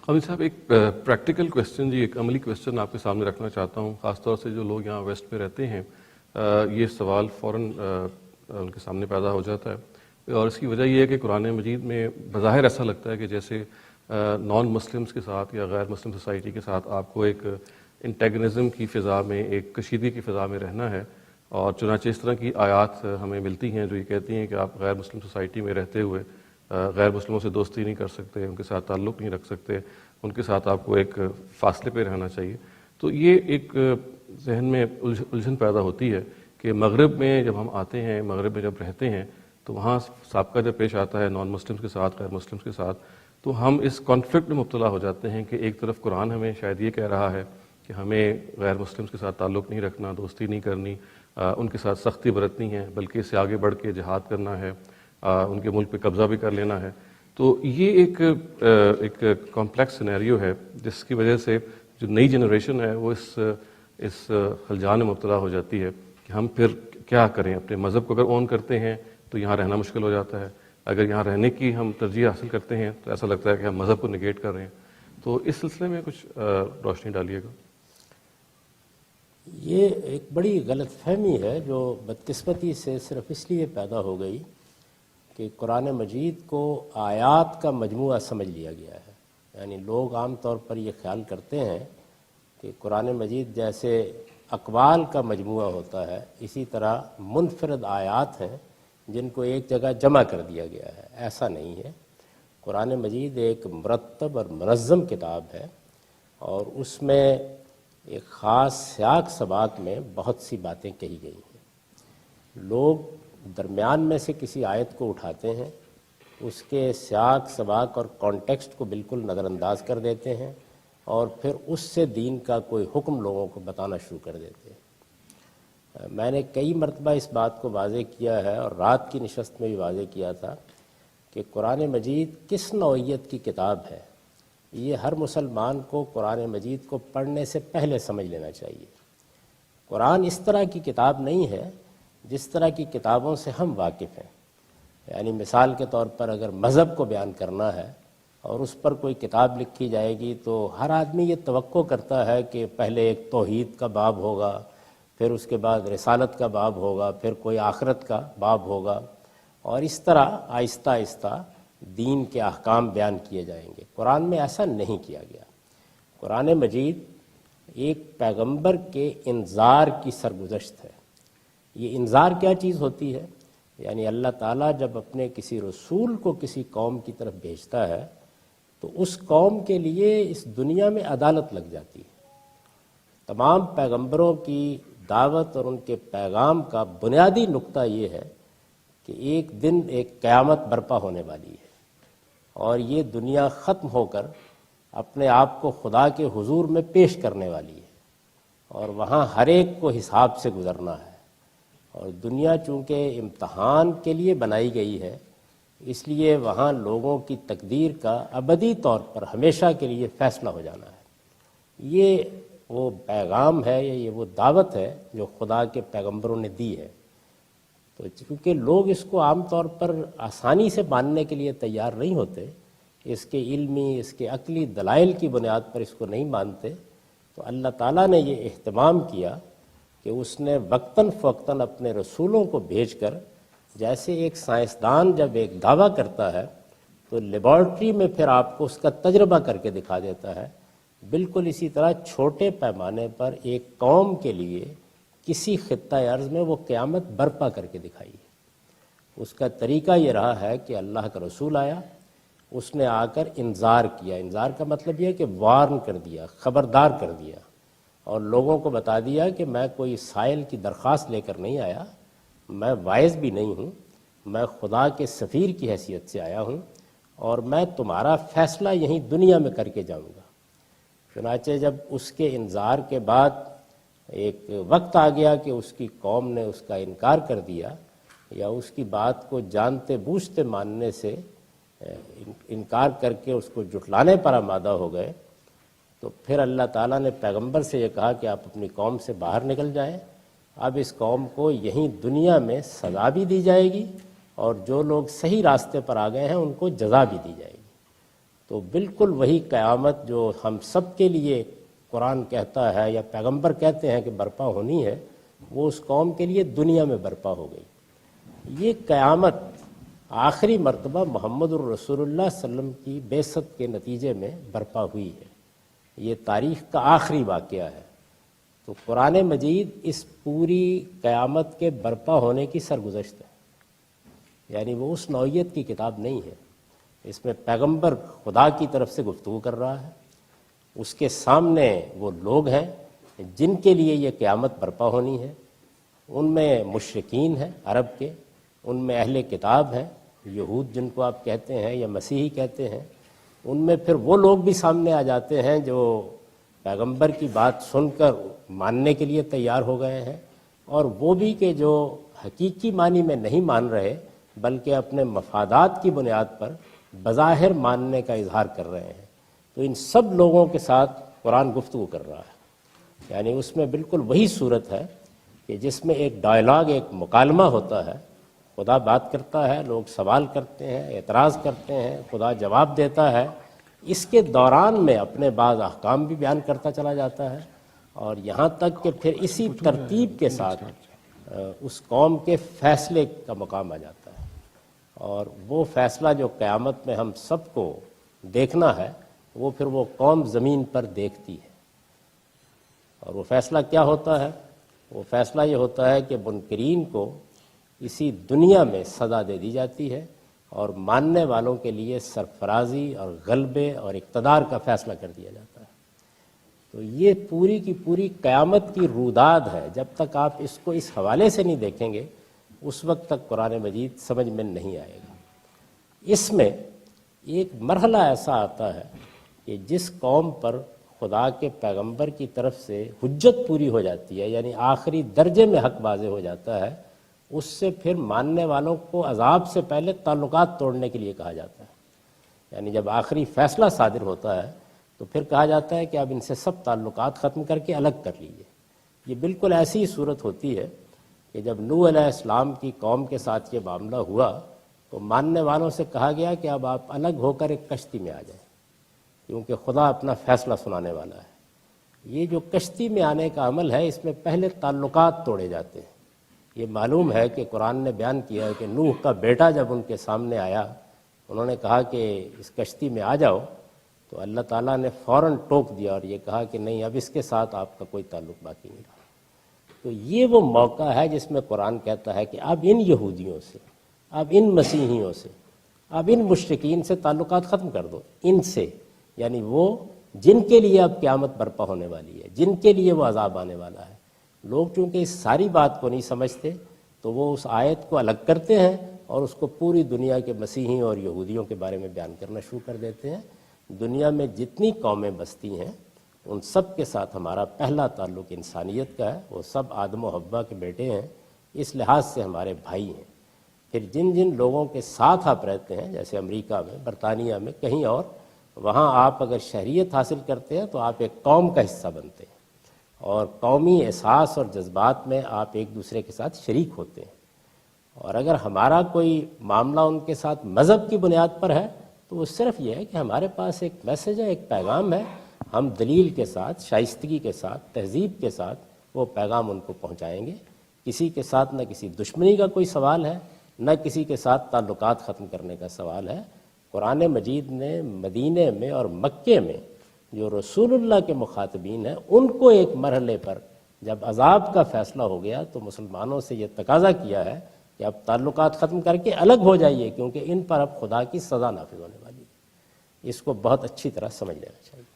قاضی صاحب ایک practical question جی، ایک عملی کویسچن آپ کے سامنے رکھنا چاہتا ہوں، خاص طور سے جو لوگ یہاں ویسٹ میں رہتے ہیں، یہ سوال فوراً ان کے سامنے پیدا ہو جاتا ہے، اور اس کی وجہ یہ ہے کہ قرآن مجید میں بظاہر ایسا لگتا ہے کہ جیسے نان مسلمس کے ساتھ یا غیر مسلم سوسائٹی کے ساتھ آپ کو ایک انٹیگنزم کی فضا میں، ایک کشیدگی کی فضا میں رہنا ہے، اور چنانچہ اس طرح کی آیات ہمیں ملتی ہیں جو یہ کہتی ہیں کہ آپ غیر مسلم سوسائٹی میں رہتے ہوئے غیر مسلموں سے دوستی نہیں کر سکتے، ان کے ساتھ تعلق نہیں رکھ سکتے، ان کے ساتھ آپ کو ایک فاصلے پہ رہنا چاہیے۔ تو یہ ایک ذہن میں الجھن پیدا ہوتی ہے کہ مغرب میں جب ہم آتے ہیں، مغرب میں جب رہتے ہیں، تو وہاں سابقہ جب پیش آتا ہے نان مسلمس کے ساتھ، غیر مسلمس کے ساتھ، تو ہم اس کانفلکٹ میں مبتلا ہو جاتے ہیں کہ ایک طرف قرآن ہمیں شاید یہ کہہ رہا ہے کہ ہمیں غیر مسلمس کے ساتھ تعلق نہیں رکھنا، دوستی نہیں کرنی، ان کے ساتھ سختی برتنی ہے، بلکہ اس سے آگے بڑھ کے جہاد کرنا ہے، ان کے ملک پہ قبضہ بھی کر لینا ہے۔ تو یہ ایک کمپلیکس سینیریو ہے جس کی وجہ سے جو نئی جنریشن ہے وہ اس خلجان میں مبتلا ہو جاتی ہے کہ ہم پھر کیا کریں۔ اپنے مذہب کو اگر اون کرتے ہیں تو یہاں رہنا مشکل ہو جاتا ہے، اگر یہاں رہنے کی ہم ترجیح حاصل کرتے ہیں تو ایسا لگتا ہے کہ ہم مذہب کو نگیٹ کر رہے ہیں۔ تو اس سلسلے میں کچھ روشنی ڈالیے گا۔ یہ ایک بڑی غلط فہمی ہے جو بدقسمتی سے صرف اس لیے پیدا ہو گئی کہ قرآن مجید کو آیات کا مجموعہ سمجھ لیا گیا ہے۔ یعنی لوگ عام طور پر یہ خیال کرتے ہیں کہ قرآن مجید جیسے اقوال کا مجموعہ ہوتا ہے، اسی طرح منفرد آیات ہیں جن کو ایک جگہ جمع کر دیا گیا ہے۔ ایسا نہیں ہے۔ قرآن مجید ایک مرتب اور منظم کتاب ہے، اور اس میں ایک خاص سیاق سباق میں بہت سی باتیں کہی گئی ہیں۔ لوگ درمیان میں سے کسی آیت کو اٹھاتے ہیں، اس کے سیاق سباق اور کانٹیکسٹ کو بالکل نظر انداز کر دیتے ہیں، اور پھر اس سے دین کا کوئی حکم لوگوں کو بتانا شروع کر دیتے ہیں۔ میں نے کئی مرتبہ اس بات کو واضح کیا ہے، اور رات کی نشست میں بھی واضح کیا تھا کہ قرآن مجید کس نوعیت کی کتاب ہے۔ یہ ہر مسلمان کو قرآن مجید کو پڑھنے سے پہلے سمجھ لینا چاہیے۔ قرآن اس طرح کی کتاب نہیں ہے جس طرح کی کتابوں سے ہم واقف ہیں۔ یعنی مثال کے طور پر اگر مذہب کو بیان کرنا ہے اور اس پر کوئی کتاب لکھی جائے گی تو ہر آدمی یہ توقع کرتا ہے کہ پہلے ایک توحید کا باب ہوگا، پھر اس کے بعد رسالت کا باب ہوگا، پھر کوئی آخرت کا باب ہوگا، اور اس طرح آہستہ آہستہ دین کے احکام بیان کیے جائیں گے۔ قرآن میں ایسا نہیں کیا گیا۔ قرآن مجید ایک پیغمبر کے انذار کی سرگزشت ہے۔ یہ انذار کیا چیز ہوتی ہے؟ یعنی اللہ تعالیٰ جب اپنے کسی رسول کو کسی قوم کی طرف بھیجتا ہے تو اس قوم کے لیے اس دنیا میں عدالت لگ جاتی ہے۔ تمام پیغمبروں کی دعوت اور ان کے پیغام کا بنیادی نقطہ یہ ہے کہ ایک دن ایک قیامت برپا ہونے والی ہے، اور یہ دنیا ختم ہو کر اپنے آپ کو خدا کے حضور میں پیش کرنے والی ہے، اور وہاں ہر ایک کو حساب سے گزرنا ہے۔ اور دنیا چونکہ امتحان کے لیے بنائی گئی ہے، اس لیے وہاں لوگوں کی تقدیر کا ابدی طور پر ہمیشہ کے لیے فیصلہ ہو جانا ہے۔ یہ وہ پیغام ہے، یہ وہ دعوت ہے جو خدا کے پیغمبروں نے دی ہے۔ تو چونکہ لوگ اس کو عام طور پر آسانی سے ماننے کے لیے تیار نہیں ہوتے، اس کے علمی، اس کے عقلی دلائل کی بنیاد پر اس کو نہیں مانتے، تو اللہ تعالیٰ نے یہ اہتمام کیا کہ اس نے وقتاً فوقتاً اپنے رسولوں کو بھیج کر، جیسے ایک سائنسدان جب ایک دعویٰ کرتا ہے تو لیبارٹری میں پھر آپ کو اس کا تجربہ کر کے دکھا دیتا ہے، بالکل اسی طرح چھوٹے پیمانے پر ایک قوم کے لیے کسی خطہ ارض میں وہ قیامت برپا کر کے دکھائی ہے۔ اس کا طریقہ یہ رہا ہے کہ اللہ کا رسول آیا، اس نے آ کر انذار کیا۔ انذار کا مطلب یہ ہے کہ وارن کر دیا، خبردار کر دیا، اور لوگوں کو بتا دیا کہ میں کوئی سائل کی درخواست لے کر نہیں آیا، میں وائز بھی نہیں ہوں، میں خدا کے سفیر کی حیثیت سے آیا ہوں، اور میں تمہارا فیصلہ یہیں دنیا میں کر کے جاؤں گا۔ چنانچہ جب اس کے انذار کے بعد ایک وقت آ گیا کہ اس کی قوم نے اس کا انکار کر دیا، یا اس کی بات کو جانتے بوجھتے ماننے سے انکار کر کے اس کو جھٹلانے پر آمادہ ہو گئے، تو پھر اللہ تعالیٰ نے پیغمبر سے یہ کہا کہ آپ اپنی قوم سے باہر نکل جائیں، اب اس قوم کو یہیں دنیا میں سزا بھی دی جائے گی، اور جو لوگ صحیح راستے پر آ گئے ہیں ان کو جزا بھی دی جائے گی۔ تو بالکل وہی قیامت جو ہم سب کے لیے قرآن کہتا ہے یا پیغمبر کہتے ہیں کہ برپا ہونی ہے، وہ اس قوم کے لیے دنیا میں برپا ہو گئی۔ یہ قیامت آخری مرتبہ محمد الرسول اللہ صلی اللہ علیہ وسلم کی بعثت کے نتیجے میں برپا ہوئی ہے۔ یہ تاریخ کا آخری واقعہ ہے۔ تو قرآن مجید اس پوری قیامت کے برپا ہونے کی سرگزشت ہے، یعنی وہ اس نوعیت کی کتاب نہیں ہے۔ اس میں پیغمبر خدا کی طرف سے گفتگو کر رہا ہے، اس کے سامنے وہ لوگ ہیں جن کے لیے یہ قیامت برپا ہونی ہے۔ ان میں مشرکین ہیں عرب کے، ان میں اہل کتاب ہیں، یہود جن کو آپ کہتے ہیں یا مسیحی کہتے ہیں، ان میں پھر وہ لوگ بھی سامنے آ جاتے ہیں جو پیغمبر کی بات سن کر ماننے کے لیے تیار ہو گئے ہیں، اور وہ بھی کہ جو حقیقی معنی میں نہیں مان رہے بلکہ اپنے مفادات کی بنیاد پر بظاہر ماننے کا اظہار کر رہے ہیں۔ تو ان سب لوگوں کے ساتھ قرآن گفتگو کر رہا ہے، یعنی اس میں بالکل وہی صورت ہے کہ جس میں ایک ڈائلاگ، ایک مکالمہ ہوتا ہے۔ خدا بات کرتا ہے، لوگ سوال کرتے ہیں، اعتراض کرتے ہیں، خدا جواب دیتا ہے۔ اس کے دوران میں اپنے بعض احکام بھی بیان کرتا چلا جاتا ہے، اور یہاں تک کہ پھر اسی ترتیب کے ساتھ اس قوم کے فیصلے کا مقام آ جاتا ہے، اور وہ فیصلہ جو قیامت میں ہم سب کو دیکھنا ہے وہ پھر وہ قوم زمین پر دیکھتی ہے۔ اور وہ فیصلہ کیا ہوتا ہے؟ وہ فیصلہ یہ ہوتا ہے کہ منکرین کو اسی دنیا میں سزا دے دی جاتی ہے، اور ماننے والوں کے لیے سرفرازی اور غلبے اور اقتدار کا فیصلہ کر دیا جاتا ہے۔ تو یہ پوری کی پوری قیامت کی روداد ہے۔ جب تک آپ اس کو اس حوالے سے نہیں دیکھیں گے اس وقت تک قرآن مجید سمجھ میں نہیں آئے گا۔ اس میں ایک مرحلہ ایسا آتا ہے کہ جس قوم پر خدا کے پیغمبر کی طرف سے حجت پوری ہو جاتی ہے، یعنی آخری درجے میں حق واضح ہو جاتا ہے، اس سے پھر ماننے والوں کو عذاب سے پہلے تعلقات توڑنے کے لیے کہا جاتا ہے۔ یعنی جب آخری فیصلہ صادر ہوتا ہے تو پھر کہا جاتا ہے کہ اب ان سے سب تعلقات ختم کر کے الگ کر لیجئے۔ یہ بالکل ایسی ہی صورت ہوتی ہے کہ جب نوح علیہ السلام کی قوم کے ساتھ یہ معاملہ ہوا تو ماننے والوں سے کہا گیا کہ اب آپ الگ ہو کر ایک کشتی میں آ جائیں، کیونکہ خدا اپنا فیصلہ سنانے والا ہے۔ یہ جو کشتی میں آنے کا عمل ہے، اس میں پہلے تعلقات توڑے جاتے ہیں۔ یہ معلوم ہے کہ قرآن نے بیان کیا ہے کہ نوح کا بیٹا جب ان کے سامنے آیا، انہوں نے کہا کہ اس کشتی میں آ جاؤ، تو اللہ تعالیٰ نے فوراً ٹوک دیا اور یہ کہا کہ نہیں، اب اس کے ساتھ آپ کا کوئی تعلق باقی نہیں رہا۔ تو یہ وہ موقع ہے جس میں قرآن کہتا ہے کہ اب ان یہودیوں سے، اب ان مسیحیوں سے، اب ان مشرکین سے تعلقات ختم کر دو۔ ان سے یعنی وہ جن کے لیے اب قیامت برپا ہونے والی ہے، جن کے لیے وہ عذاب آنے والا ہے۔ لوگ چونکہ اس ساری بات کو نہیں سمجھتے تو وہ اس آیت کو الگ کرتے ہیں اور اس کو پوری دنیا کے مسیحیوں اور یہودیوں کے بارے میں بیان کرنا شروع کر دیتے ہیں۔ دنیا میں جتنی قومیں بستی ہیں ان سب کے ساتھ ہمارا پہلا تعلق انسانیت کا ہے، وہ سب آدم و حوا کے بیٹے ہیں، اس لحاظ سے ہمارے بھائی ہیں۔ پھر جن جن لوگوں کے ساتھ آپ رہتے ہیں، جیسے امریکہ میں، برطانیہ میں، کہیں اور، وہاں آپ اگر شہریت حاصل کرتے ہیں تو آپ ایک قوم کا حصہ بنتے ہیں، اور قومی احساس اور جذبات میں آپ ایک دوسرے کے ساتھ شریک ہوتے ہیں۔ اور اگر ہمارا کوئی معاملہ ان کے ساتھ مذہب کی بنیاد پر ہے تو وہ صرف یہ ہے کہ ہمارے پاس ایک میسج ہے، ایک پیغام ہے، ہم دلیل کے ساتھ، شائستگی کے ساتھ، تہذیب کے ساتھ وہ پیغام ان کو پہنچائیں گے۔ کسی کے ساتھ نہ کسی دشمنی کا کوئی سوال ہے، نہ کسی کے ساتھ تعلقات ختم کرنے کا سوال ہے۔ قرآن مجید نے مدینے میں اور مکے میں جو رسول اللہ کے مخاطبین ہیں ان کو ایک مرحلے پر جب عذاب کا فیصلہ ہو گیا تو مسلمانوں سے یہ تقاضا کیا ہے کہ اب تعلقات ختم کر کے الگ ہو جائیے، کیونکہ ان پر اب خدا کی سزا نافذ ہونے والی ہے۔ اس کو بہت اچھی طرح سمجھ لینا چاہیے۔